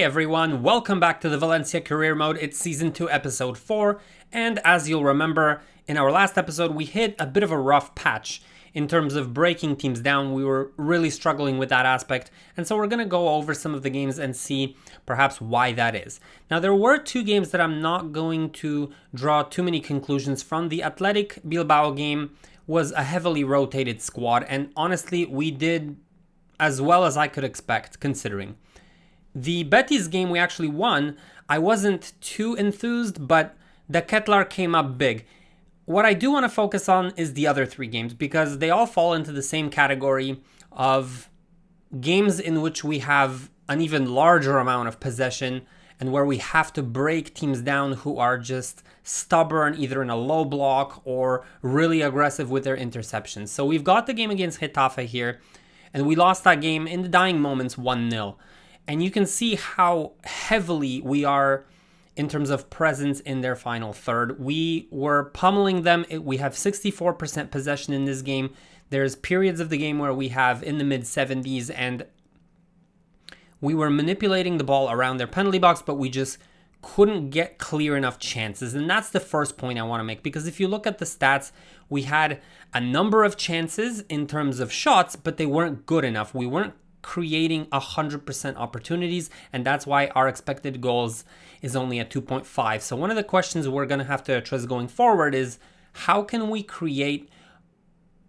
everyone, welcome back to the Valencia Career Mode. It's Season 2, Episode 4, and as you'll remember, in our last episode we hit a bit of a rough patch in terms of breaking teams down. We were really struggling with that aspect, and so we're going to go over some of the games and see perhaps why that is. Now, there were two games that I'm not going to draw too many conclusions from. The Athletic Bilbao game was a heavily rotated squad, and honestly, we did as well as I could expect, considering. The Betis game we actually won. I wasn't too enthused, but the Ketlar came up big. What I do want to focus on is the other three games, because they all fall into the same category of games in which we have an even larger amount of possession and where we have to break teams down who are just stubborn, either in a low block or really aggressive with their interceptions. So we've got the game against Getafe here, and we lost that game in the dying moments 1-0. And you can see how heavily we are in terms of presence in their final third. We were pummeling them. We have 64% possession in this game. There's periods of the game where we have in the mid-70s, and we were manipulating the ball around their penalty box, but we just couldn't get clear enough chances. And that's the first point I want to make, because if you look at the stats, we had a number of chances in terms of shots, but they weren't good enough. We weren't creating 100% opportunities, and that's why our expected goals is only at 2.5. So one of the questions we're going to have to address going forward is, how can we create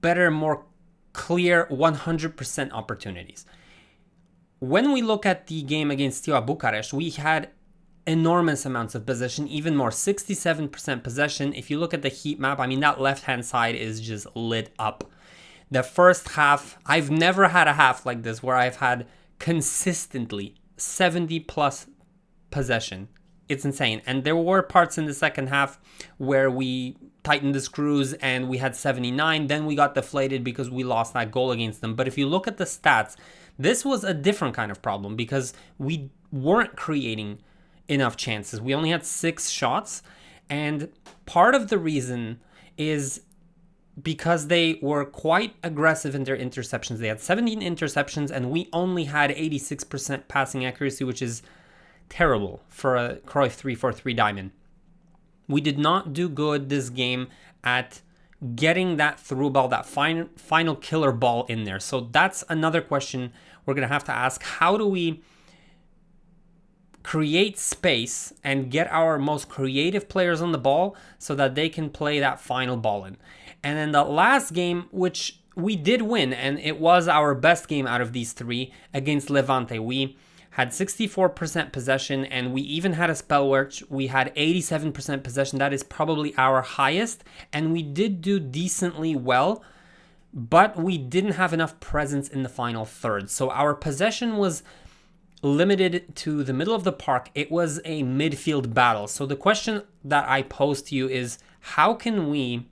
better, more clear 100% opportunities? When we look at the game against Steaua Bucharest, we had enormous amounts of possession, even more, 67% possession. If you look at the heat map, I mean, that left-hand side is just lit up. The first half, I've never had a half like this where I've had consistently 70 plus possession. It's insane. And there were parts in the second half where we tightened the screws and we had 79. Then we got deflated because we lost that goal against them. But if you look at the stats, this was a different kind of problem because we weren't creating enough chances. We only had 6 shots. And part of the reason is because they were quite aggressive in their interceptions. They had 17 interceptions and we only had 86% passing accuracy, which is terrible for a Cruyff 3-4-3 diamond. We did not do good this game at getting that through ball, that final killer ball in there. So that's another question we're going to have to ask. How do we create space and get our most creative players on the ball so that they can play that final ball in? And then the last game, which we did win, and it was our best game out of these three, against Levante. We had 64% possession, and we even had a spell where we had 87% possession. That is probably our highest, and we did do decently well, but we didn't have enough presence in the final third. So our possession was limited to the middle of the park. It was a midfield battle. So the question that I pose to you is, how can we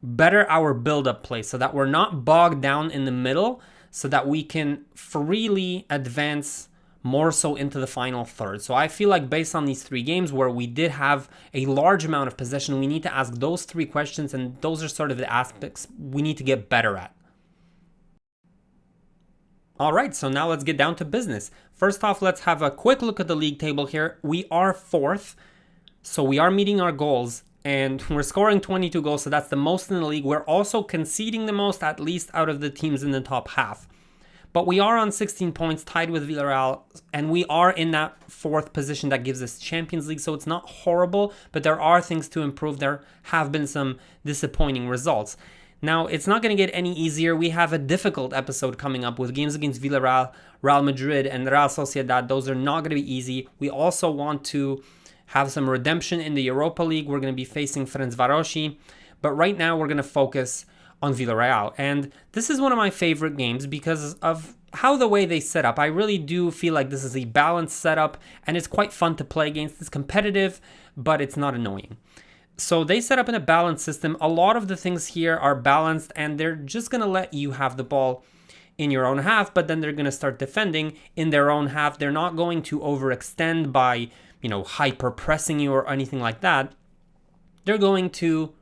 better our build-up play so that we're not bogged down in the middle, so that we can freely advance more so into the final third? So I feel like based on these three games where we did have a large amount of possession, we need to ask those three questions, and those are sort of the aspects we need to get better at. All right, so now let's get down to business. First off, let's have a quick look at the league table here. We are 4th, so we are meeting our goals, and we're scoring 22 goals, so that's the most in the league. We're also conceding the most, at least out of the teams in the top half. But we are on 16 points, tied with Villareal, and we are in that 4th position that gives us Champions League, so it's not horrible, but there are things to improve. There have been some disappointing results. Now, it's not going to get any easier. We have a difficult episode coming up with games against Villareal, Real Madrid, and Real Sociedad. Those are not going to be easy. We also want to have some redemption in the Europa League. We're going to be facing Ferencvárosi, but right now we're going to focus on Villareal. And this is one of my favorite games because of how the way they set up. I really do feel like this is a balanced setup, and it's quite fun to play against. It's competitive, but it's not annoying. So they set up in a balanced system. A lot of the things here are balanced, and they're just going to let you have the ball in your own half, but then they're going to start defending in their own half. They're not going to overextend by, hyper pressing you or anything like that. They're going to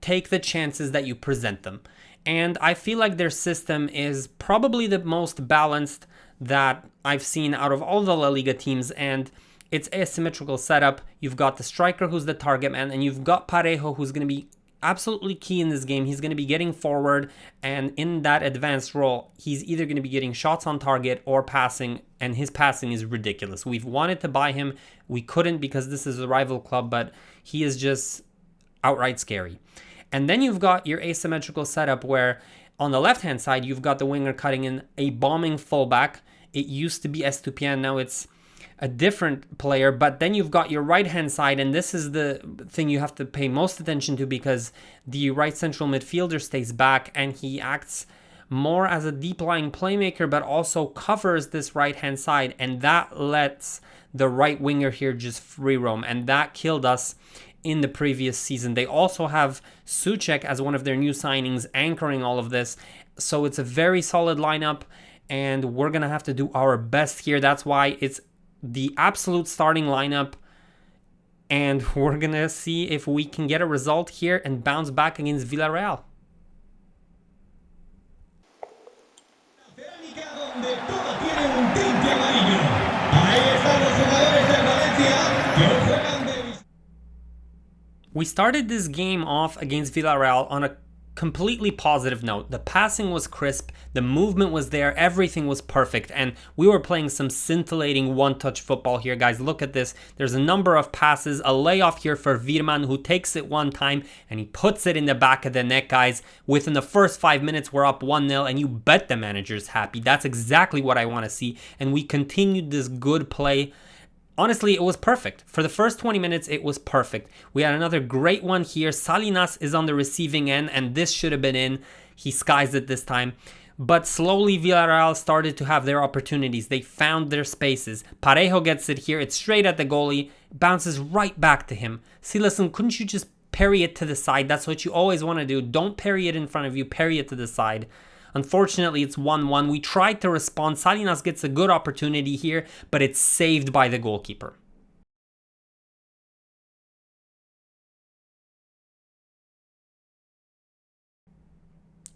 take the chances that you present them. And I feel like their system is probably the most balanced that I've seen out of all the La Liga teams, and it's asymmetrical setup. You've got the striker who's the target man, and you've got Parejo who's going to be absolutely key in this game. He's going to be getting forward, and in that advanced role, he's either going to be getting shots on target or passing, and his passing is ridiculous. We've wanted to buy him. We couldn't because this is a rival club, but he is just outright scary. And then you've got your asymmetrical setup where on the left-hand side, you've got the winger cutting in a bombing fullback. It used to be S02E04, now it's a different player, but then you've got your right-hand side, and this is the thing you have to pay most attention to because the right central midfielder stays back and he acts more as a deep-lying playmaker, but also covers this right-hand side, and that lets the right winger here just free roam, and that killed us in the previous season. They also have Souček as one of their new signings anchoring all of this, so it's a very solid lineup, and we're going to have to do our best here. That's why it's the absolute starting lineup, and we're going to see if we can get a result here and bounce back against Villareal. We started this game off against Villareal on a completely positive note. The passing was crisp, the movement was there, everything was perfect, and we were playing some scintillating one-touch football here, guys. Look at this. There's a number of passes, a layoff here for Virman, who takes it one time and he puts it in the back of the net, guys. Within the first 5 minutes, we're up 1-0, and you bet the manager's happy. That's exactly what I want to see, and we continued this good play. Honestly, it was perfect. For the first 20 minutes, it was perfect. We had another great one here. Salinas is on the receiving end, and this should have been in. He skies it this time. But slowly, Villareal started to have their opportunities. They found their spaces. Parejo gets it here. It's straight at the goalie. Bounces right back to him. See, listen, couldn't you just parry it to the side? That's what you always want to do. Don't parry it in front of you. Parry it to the side. Unfortunately, it's 1-1. We tried to respond. Salinas gets a good opportunity here, but it's saved by the goalkeeper.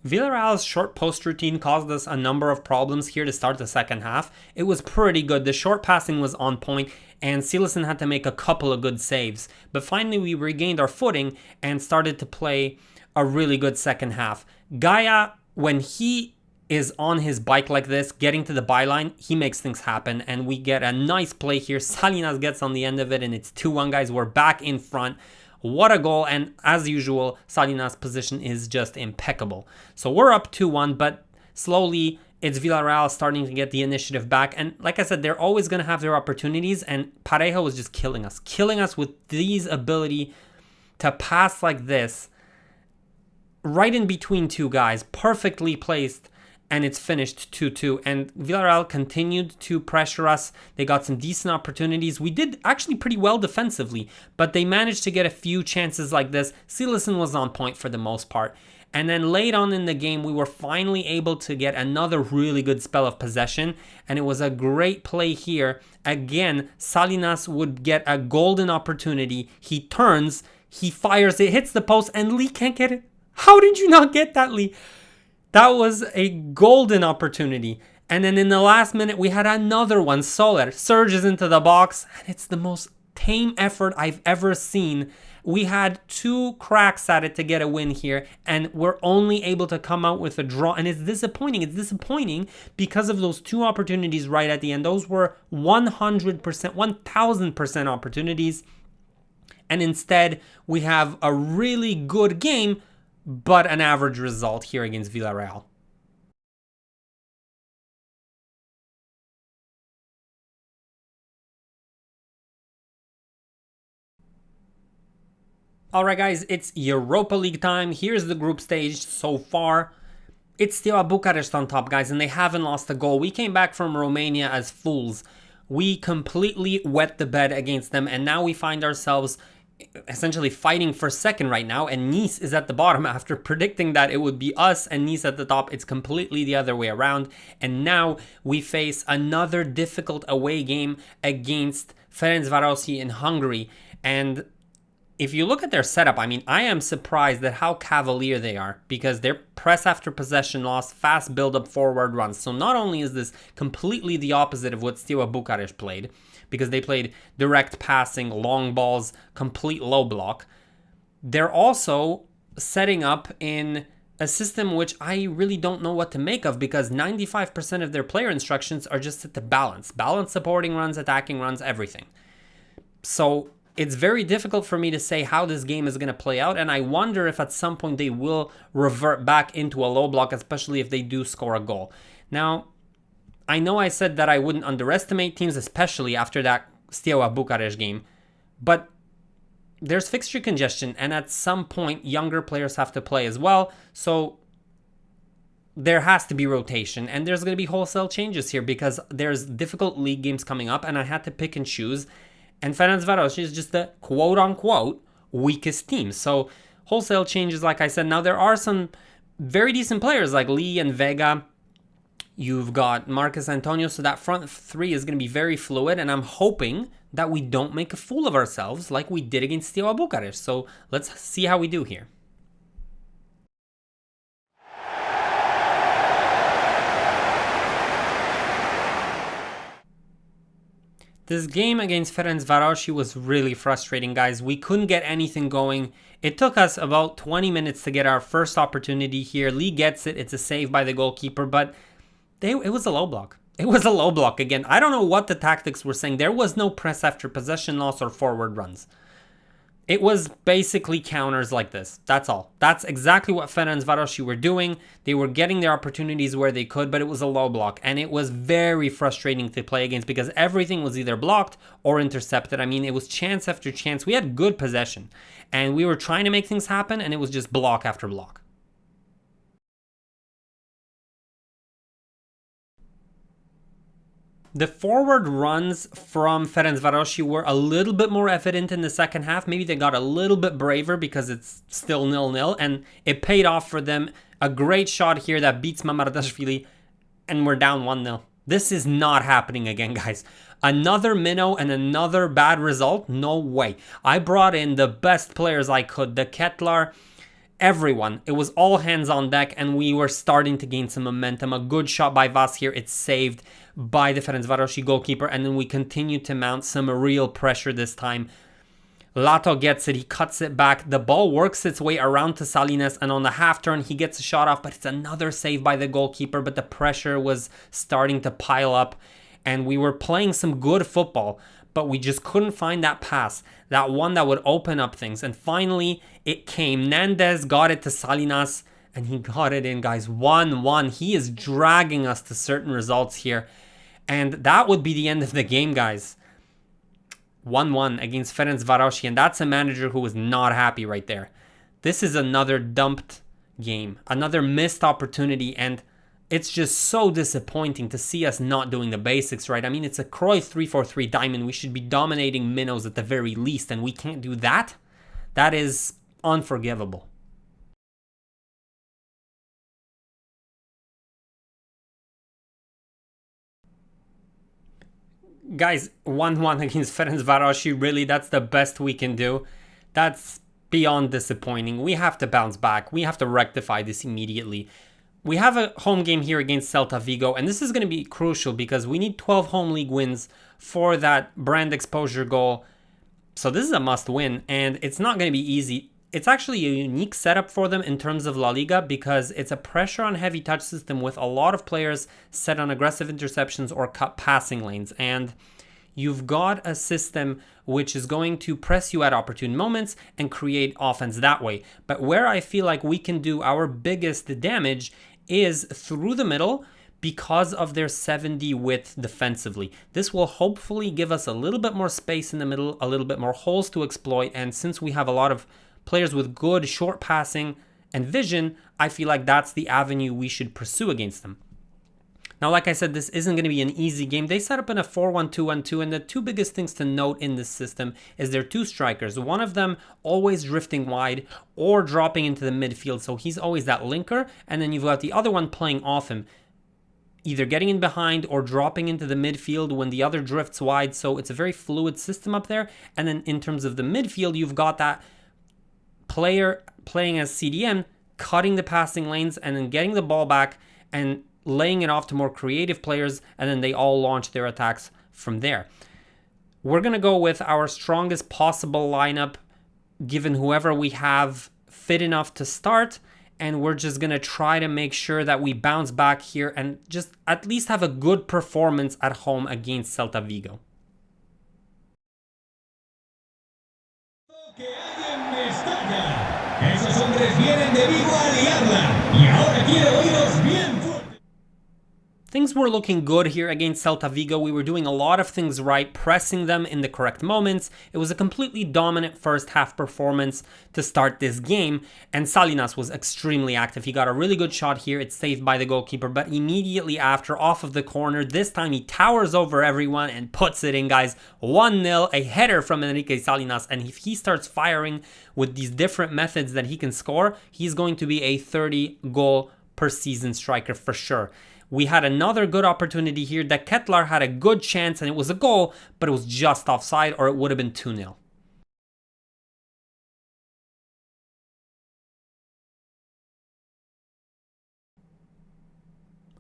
Villarreal's short post routine caused us a number of problems here to start the second half. It was pretty good. The short passing was on point, and Silason had to make a couple of good saves. But finally, we regained our footing and started to play a really good second half. Gaia, when he is on his bike like this, getting to the byline, he makes things happen, and we get a nice play here. Salinas gets on the end of it, and it's 2-1, guys. We're back in front. What a goal, and as usual, Salinas' position is just impeccable. So we're up 2-1, but slowly, it's Villareal starting to get the initiative back, and like I said, they're always going to have their opportunities, and Parejo was just killing us with these ability to pass like this, right in between two guys, perfectly placed, and it's finished 2-2. And Villareal continued to pressure us. They got some decent opportunities. We did actually pretty well defensively, but they managed to get a few chances like this. Silason was on point for the most part. And then late on in the game, we were finally able to get another really good spell of possession, and it was a great play here. Again, Salinas would get a golden opportunity. He turns, he fires, it hits the post, and Lee can't get it. How did you not get that, Lee? That was a golden opportunity. And then in the last minute, we had another one. Soler surges into the box, and it's the most tame effort I've ever seen. We had 2 cracks at it to get a win here, and we're only able to come out with a draw. And it's disappointing. It's disappointing because of those 2 opportunities right at the end. Those were 100%, 1000% opportunities. And instead, we have a really good game, but an average result here against Villareal. Alright guys, it's Europa League time. Here's the group stage so far. It's Steaua Bucharest on top, guys, and they haven't lost a goal. We came back from Romania as fools. We completely wet the bed against them, and now we find ourselves essentially fighting for second right now, and Nice is at the bottom. After predicting that it would be us and Nice at the top, it's completely the other way around, and now we face another difficult away game against Ferencvárosi in Hungary. And if you look at their setup, I mean, I am surprised at how cavalier they are because they're press after possession loss, fast build-up forward runs. So not only is this completely the opposite of what Steaua Bucharest played, because they played direct passing, long balls, complete low block, they're also setting up in a system which I really don't know what to make of because 95% of their player instructions are just set to balance. Balance supporting runs, attacking runs, everything. So it's very difficult for me to say how this game is going to play out, and I wonder if at some point they will revert back into a low block, especially if they do score a goal. Now, I know I said that I wouldn't underestimate teams, especially after that Steaua Bucharest game, but there's fixture congestion, and at some point, younger players have to play as well, so there has to be rotation, and there's going to be wholesale changes here because there's difficult league games coming up, and I had to pick and choose. And Ferencváros is just the quote-unquote weakest team. So wholesale changes, like I said. Now, there are some very decent players like Lee and Vega. You've got Marcus Antonio. So that front three is going to be very fluid. And I'm hoping that we don't make a fool of ourselves like we did against Steaua Bucharest. So let's see how we do here. This game against Ferencváros was really frustrating, guys. We couldn't get anything going. It took us about 20 minutes to get our first opportunity here. Lee gets it. It's a save by the goalkeeper, but it was a low block. It was a low block again. I don't know what the tactics were saying. There was no press after possession loss or forward runs. It was basically counters like this. That's all. That's exactly what Ferencváros were doing. They were getting their opportunities where they could, but it was a low block. And it was very frustrating to play against because everything was either blocked or intercepted. I mean, it was chance after chance. We had good possession. And we were trying to make things happen, and it was just block after block. The forward runs from Ferencváros were a little bit more evident in the second half. Maybe they got a little bit braver because it's still 0-0, and it paid off for them. A great shot here that beats Mamardashvili, and we're down 1-0. This is not happening again, guys. Another minnow and another bad result? No way. I brought in the best players I could. The Kettler, everyone. It was all hands on deck, and we were starting to gain some momentum. A good shot by Vas here. It's saved by the Ferencváros goalkeeper, and then we continue to mount some real pressure this time. Lato gets it, he cuts it back, the ball works its way around to Salinas, and on the half turn he gets a shot off, but it's another save by the goalkeeper, but the pressure was starting to pile up, and we were playing some good football, but we just couldn't find that pass, that one that would open up things, and finally it came. Nandez got it to Salinas, and he got it in, guys. 1-1. He is dragging us to certain results here. And that would be the end of the game, guys. 1-1 against Ferencváros, and that's a manager who was not happy right there. This is another dumped game, another missed opportunity, and it's just so disappointing to see us not doing the basics right. I mean, it's a Cruyff 3-4-3 diamond. We should be dominating minnows at the very least, and we can't do that. That is unforgivable. Guys, 1-1 against Ferencváros, really, that's the best we can do. That's beyond disappointing. We have to bounce back. We have to rectify this immediately. We have a home game here against Celta Vigo, and this is going to be crucial because we need 12 home league wins for that brand exposure goal. So this is a must win, and it's not going to be easy. It's actually a unique setup for them in terms of La Liga because it's a pressure on heavy touch system with a lot of players set on aggressive interceptions or cut passing lanes. And you've got a system which is going to press you at opportune moments and create offense that way. But where I feel like we can do our biggest damage is through the middle because of their 70 width defensively. This will hopefully give us a little bit more space in the middle, a little bit more holes to exploit. And since we have a lot of players with good short passing and vision, I feel like that's the avenue we should pursue against them. Now, like I said, this isn't going to be an easy game. They set up in a 4-1-2-1-2, and the two biggest things to note in this system is their two strikers. One of them always drifting wide or dropping into the midfield, so he's always that linker, and then you've got the other one playing off him. either getting in behind or dropping into the midfield when the other drifts wide. So it's a very fluid system up there. And then in terms of the midfield, you've got that player playing as CDM, cutting the passing lanes and then getting the ball back and laying it off to more creative players, and then they all launch their attacks from there. We're going to go with our strongest possible lineup, given whoever we have fit enough to start, and we're just going to try to make sure that we bounce back here and just at least have a good performance at home against Celta Vigo. Esos hombres vienen de Vigo a liarla y ahora quiero oíros bien fuerte. Things were looking good here against Celta Vigo. We were doing a lot of things right, pressing them in the correct moments. It was a completely dominant first half performance to start this game, and Salinas was extremely active. He got a really good shot here. It's saved by the goalkeeper, but immediately after, off of the corner, this time he towers over everyone and puts it in, guys. 1-0, a header from Enrique Salinas, and if he starts firing with these different methods that he can score, he's going to be a 30 goal per season striker for sure. We had another good opportunity here. That Kettler had a good chance and it was a goal, but it was just offside, or it would have been 2-0.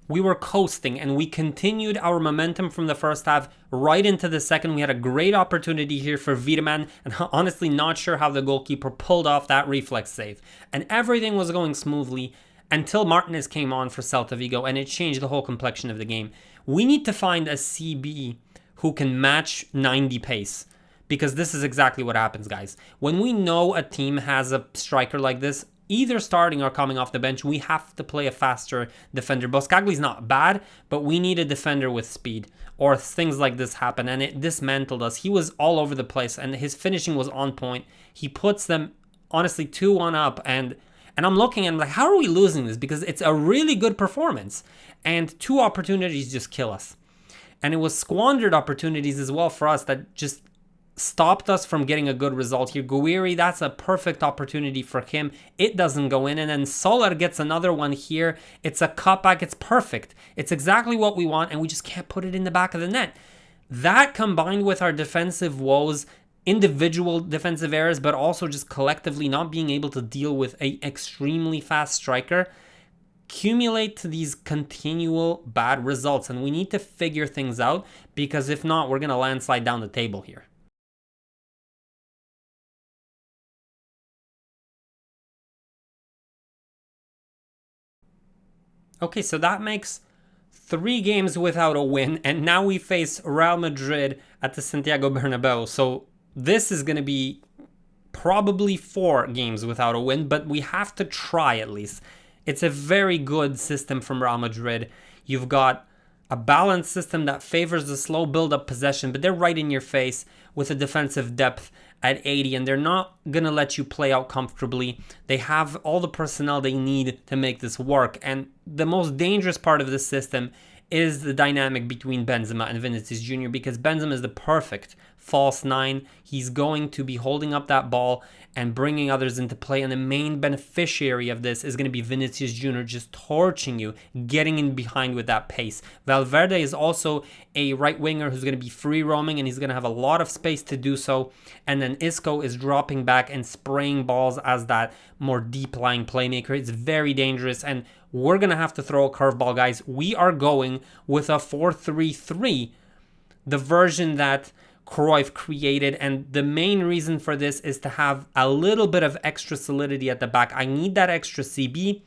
We were coasting and we continued our momentum from the first half right into the second. We had a great opportunity here for Wiedemann, and honestly not sure how the goalkeeper pulled off that reflex save. And everything was going smoothly until Martinez came on for Celta Vigo, and it changed the whole complexion of the game. We need to find a CB who can match 90 pace, because this is exactly what happens, guys. When we know a team has a striker like this, either starting or coming off the bench, we have to play a faster defender. Boscagli's not bad, but we need a defender with speed, or things like this happen, and it dismantled us. He was all over the place, and his finishing was on point. He puts them, honestly, 2-1 up, and I'm looking and I'm like, how are we losing this? Because it's a really good performance, and 2 opportunities just kill us. And it was squandered opportunities as well for us that just stopped us from getting a good result here. Guiri, that's a perfect opportunity for him. It doesn't go in, and then Soler gets another one here. It's a cutback. It's perfect. It's exactly what we want, and we just can't put it in the back of the net. That combined with our defensive woes, individual defensive errors, but also just collectively not being able to deal with an extremely fast striker, accumulate to these continual bad results. And we need to figure things out, because if not, we're going to landslide down the table here. Okay, so that makes 3 games without a win, and now we face Real Madrid at the Santiago Bernabeu. So this is going to be probably 4 games without a win, but we have to try at least. It's a very good system from Real Madrid. You've got a balanced system that favors the slow build-up possession, but they're right in your face with a defensive depth at 80, and they're not going to let you play out comfortably. They have all the personnel they need to make this work, and the most dangerous part of this system is the dynamic between Benzema and Vinicius Jr., because Benzema is the perfect false 9. He's going to be holding up that ball and bringing others into play, and the main beneficiary of this is going to be Vinicius Jr. just torching you, getting in behind with that pace. Valverde is also a right winger who's going to be free roaming, and he's going to have a lot of space to do so, and then Isco is dropping back and spraying balls as that more deep lying playmaker. It's very dangerous, and we're going to have to throw a curveball, guys. We are going with a 4-3-3, the version that Cruyff created, and the main reason for this is to have a little bit of extra solidity at the back. I need that extra CB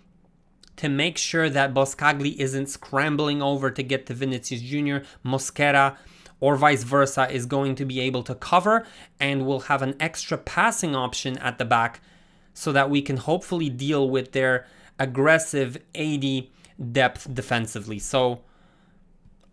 to make sure that Boscagli isn't scrambling over to get to Vinicius Jr. Mosquera or vice versa is going to be able to cover, and we'll have an extra passing option at the back so that we can hopefully deal with their aggressive 80 depth defensively. So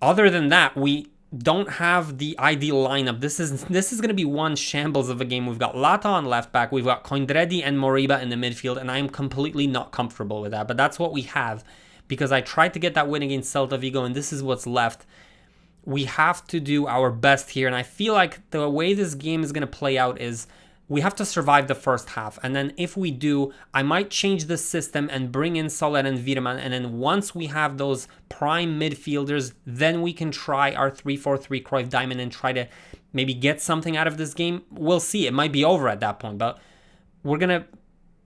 other than that, we don't have the ideal lineup. This is going to be one shambles of a game. We've got Lata on left back, we've got Coindredi and Moriba in the midfield, and I'm completely not comfortable with that, but that's what we have, because I tried to get that win against Celta Vigo, and this is what's left. We have to do our best here, and I feel like the way this game is going to play out is we have to survive the first half. And then if we do, I might change the system and bring in Soler and Wiedemann. And then once we have those prime midfielders, then we can try our 3-4-3 Cruyff diamond and try to maybe get something out of this game. We'll see. It might be over at that point, but we're going to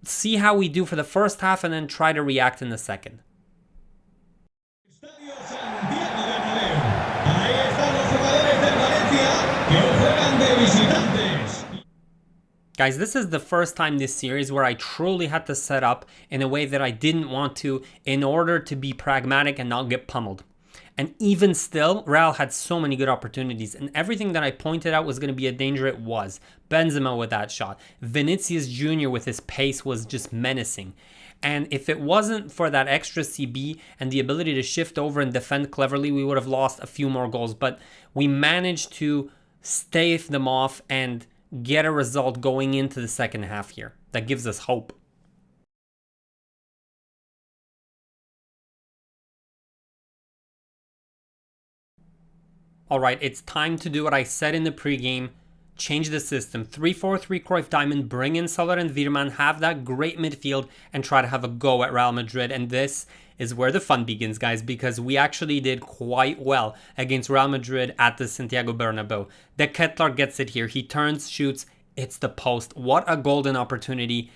see how we do for the first half and then try to react in the second. Estadio Santiago Bernabéu. Ahí están los jugadores del Valencia que juegan de visitantes. Guys, this is the first time this series where I truly had to set up in a way that I didn't want to in order to be pragmatic and not get pummeled. And even still, Real had so many good opportunities, and everything that I pointed out was going to be a danger, it was. Benzema with that shot. Vinicius Jr. with his pace was just menacing. And if it wasn't for that extra CB and the ability to shift over and defend cleverly, we would have lost a few more goals. But we managed to stave them off and get a result going into the second half here. That gives us hope. Alright, it's time to do what I said in the pregame. Change the system. 3-4-3 Cruyff diamond, bring in Soler and Wiedemann, have that great midfield, and try to have a go at Real Madrid. And this is where the fun begins, guys, because we actually did quite well against Real Madrid at the Santiago Bernabeu. De Ketelaere gets it here. He turns, shoots, it's the post. What a golden opportunity.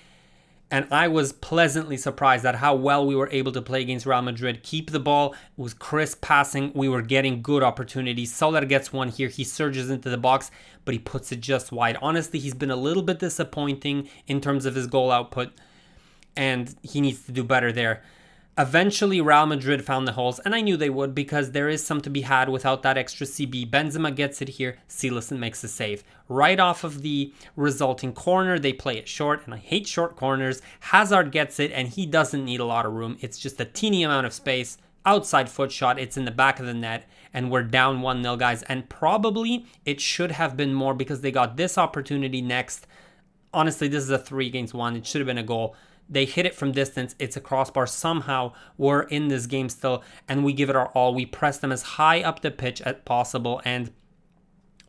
And I was pleasantly surprised at how well we were able to play against Real Madrid. Keep the ball. It was crisp passing. We were getting good opportunities. Soler gets one here. He surges into the box, but he puts it just wide. Honestly, he's been a little bit disappointing in terms of his goal output, and he needs to do better there. Eventually, Real Madrid found the holes, and I knew they would because there is some to be had without that extra CB. Benzema gets it here. Silas makes the save. Right off of the resulting corner, they play it short, and I hate short corners. Hazard gets it, and he doesn't need a lot of room. It's just a teeny amount of space. Outside foot shot, it's in the back of the net, and we're down 1-0, guys. And probably it should have been more because they got this opportunity next. Honestly, this is a 3-against-1. It should have been a goal. They hit it from distance. It's a crossbar. Somehow we're in this game still, and we give it our all. We press them as high up the pitch as possible, and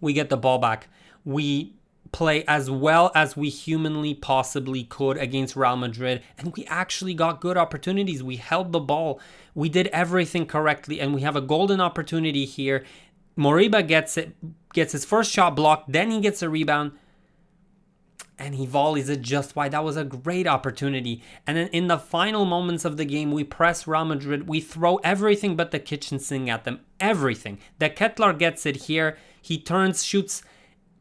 we get the ball back. We play as well as we humanly possibly could against Real Madrid, and we actually got good opportunities. We held the ball. We did everything correctly, and we have a golden opportunity here. Moriba gets his first shot blocked, then he gets a rebound, and he volleys it just wide. That was a great opportunity. And then in the final moments of the game, we press Real Madrid. We throw everything but the kitchen sink at them. Everything. De Ketelaere gets it here. He turns, shoots.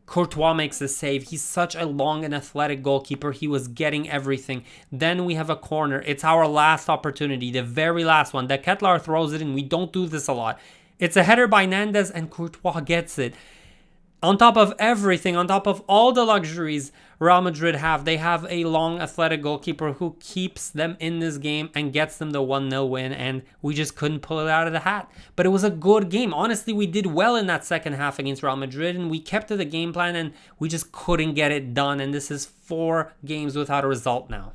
Courtois makes a save. He's such a long and athletic goalkeeper. He was getting everything. Then we have a corner. It's our last opportunity, the very last one. De Ketelaere throws it in. We don't do this a lot. It's a header by Nandez, and Courtois gets it. On top of everything, on top of all the luxuries Real Madrid have, they have a long athletic goalkeeper who keeps them in this game and gets them the 1-0 win, and we just couldn't pull it out of the hat. But it was a good game. Honestly, we did well in that second half against Real Madrid, and we kept to the game plan, and we just couldn't get it done, and this is 4 games without a result now.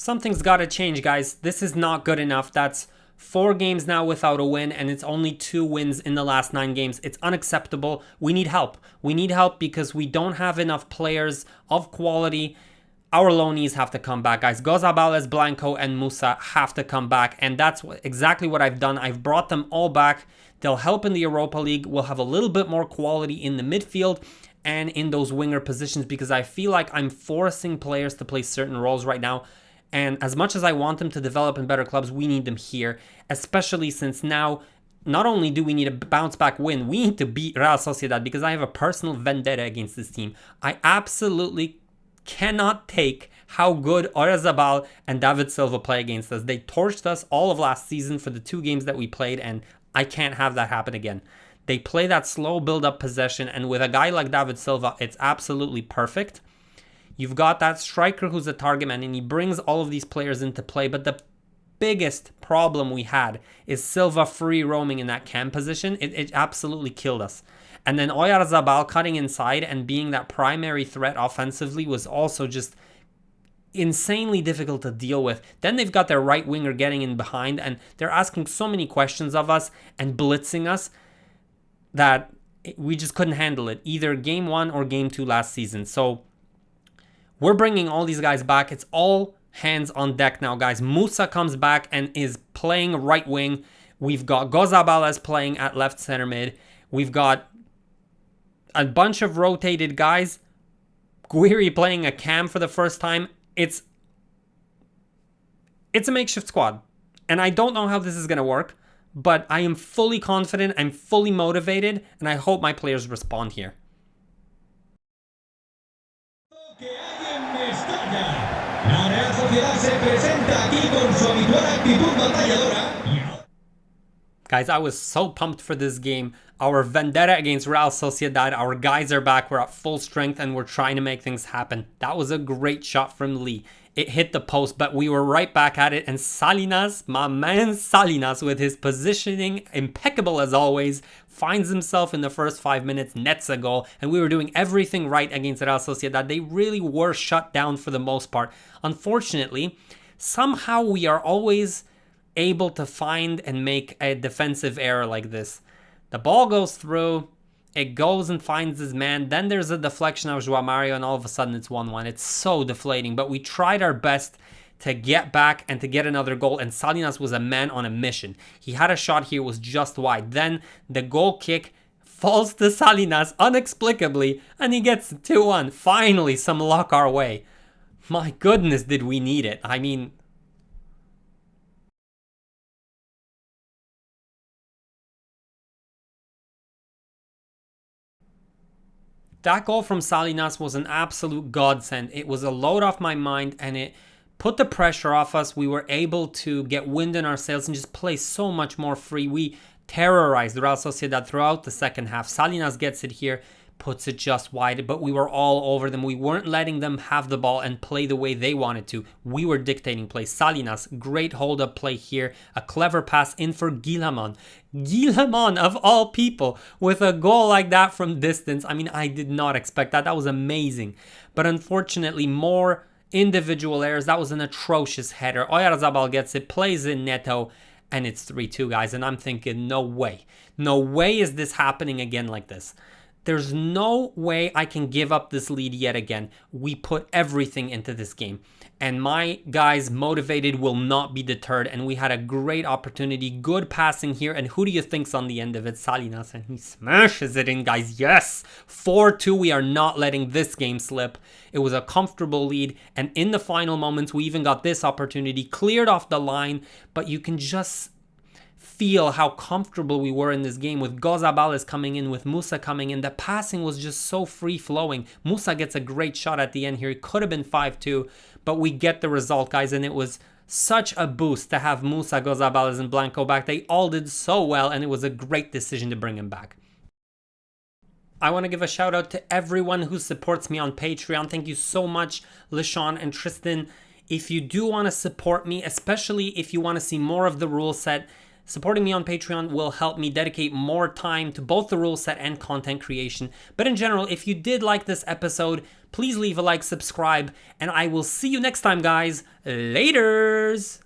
Something's got to change, guys. This is not good enough. That's 4 games now without a win, and it's only 2 wins in the last 9 games. It's unacceptable. We need help. We need help because we don't have enough players of quality. Our loanees have to come back, guys. Gozabales, Blanco, and Musa have to come back, and that's exactly what I've done. I've brought them all back. They'll help in the Europa League. We'll have a little bit more quality in the midfield and in those winger positions because I feel like I'm forcing players to play certain roles right now. And as much as I want them to develop in better clubs, we need them here, especially since now, not only do we need a bounce back win, we need to beat Real Sociedad because I have a personal vendetta against this team. I absolutely cannot take how good Oyarzabal and David Silva play against us. They torched us all of last season for the 2 games that we played, and I can't have that happen again. They play that slow build-up possession, and with a guy like David Silva, it's absolutely perfect. You've got that striker who's a target man, and he brings all of these players into play. But the biggest problem we had is Silva free roaming in that cam position. It absolutely killed us. And then Oyarzabal cutting inside and being that primary threat offensively was also just... insanely difficult to deal with. Then they've got their right winger getting in behind, and they're asking so many questions of us and blitzing us that we just couldn't handle it, either game 1 or game 2 last season. So we're bringing all these guys back. It's all hands on deck now, guys. Musa comes back and is playing right wing. We've got Gozabales playing at left center mid. We've got a bunch of rotated guys. Guiri playing a cam for the first time. It's a makeshift squad. And I don't know how this is going to work, but I am fully confident, I'm fully motivated, and I hope my players respond here. Que hay en Mestalla. La Real Sociedad se presenta aquí con su habitual actitud batalladora. Guys, I was so pumped for this game. Our vendetta against Real Sociedad, our guys are back, we're at full strength, and we're trying to make things happen. That was a great shot from Lee. It hit the post, but we were right back at it, and Salinas, my man Salinas, with his positioning, impeccable as always, finds himself in the first 5 minutes, nets a goal, and we were doing everything right against Real Sociedad. They really were shut down for the most part. Unfortunately, somehow we are always able to find and make a defensive error like this. The ball goes through, it goes and finds his man, then there's a deflection of João Mario, and all of a sudden it's 1-1. It's so deflating, but we tried our best to get back and to get another goal, and Salinas was a man on a mission. He had a shot here, was just wide. Then the goal kick falls to Salinas inexplicably, and he gets 2-1. Finally, some luck our way. My goodness, did we need it. I mean, that goal from Salinas was an absolute godsend. It was a load off my mind, and it put the pressure off us. We were able to get wind in our sails and just play so much more free. We terrorized Real Sociedad throughout the second half. Salinas gets it here, puts it just wide, but we were all over them. We weren't letting them have the ball and play the way they wanted to. We were dictating play. Salinas, great hold-up play here. A clever pass in for Guillamon. Guillamon, of all people, with a goal like that from distance. I mean, I did not expect that. That was amazing. But unfortunately, more individual errors. That was an atrocious header. Oyarzabal gets it, plays in Neto, and it's 3-2, guys. And I'm thinking, no way. No way is this happening again like this. There's no way I can give up this lead yet again. We put everything into this game. And my guys, motivated, will not be deterred. And we had a great opportunity. Good passing here. And who do you think's on the end of it? Salinas. And he smashes it in, guys. Yes! 4-2. We are not letting this game slip. It was a comfortable lead. And in the final moments, we even got this opportunity. Cleared off the line. But you can just feel how comfortable we were in this game with Gozabales coming in, with Musa coming in. The passing was just so free-flowing. Musa gets a great shot at the end here. It could have been 5-2, but we get the result, guys, and it was such a boost to have Musa, Gozabales, and Blanco back. They all did so well, and it was a great decision to bring him back. I want to give a shout out to everyone who supports me on Patreon. Thank you so much, LaShawn and Tristan. If you do want to support me, especially if you want to see more of the rule set, supporting me on Patreon will help me dedicate more time to both the rule set and content creation. But in general, if you did like this episode, please leave a like, subscribe, and I will see you next time, guys. Laters!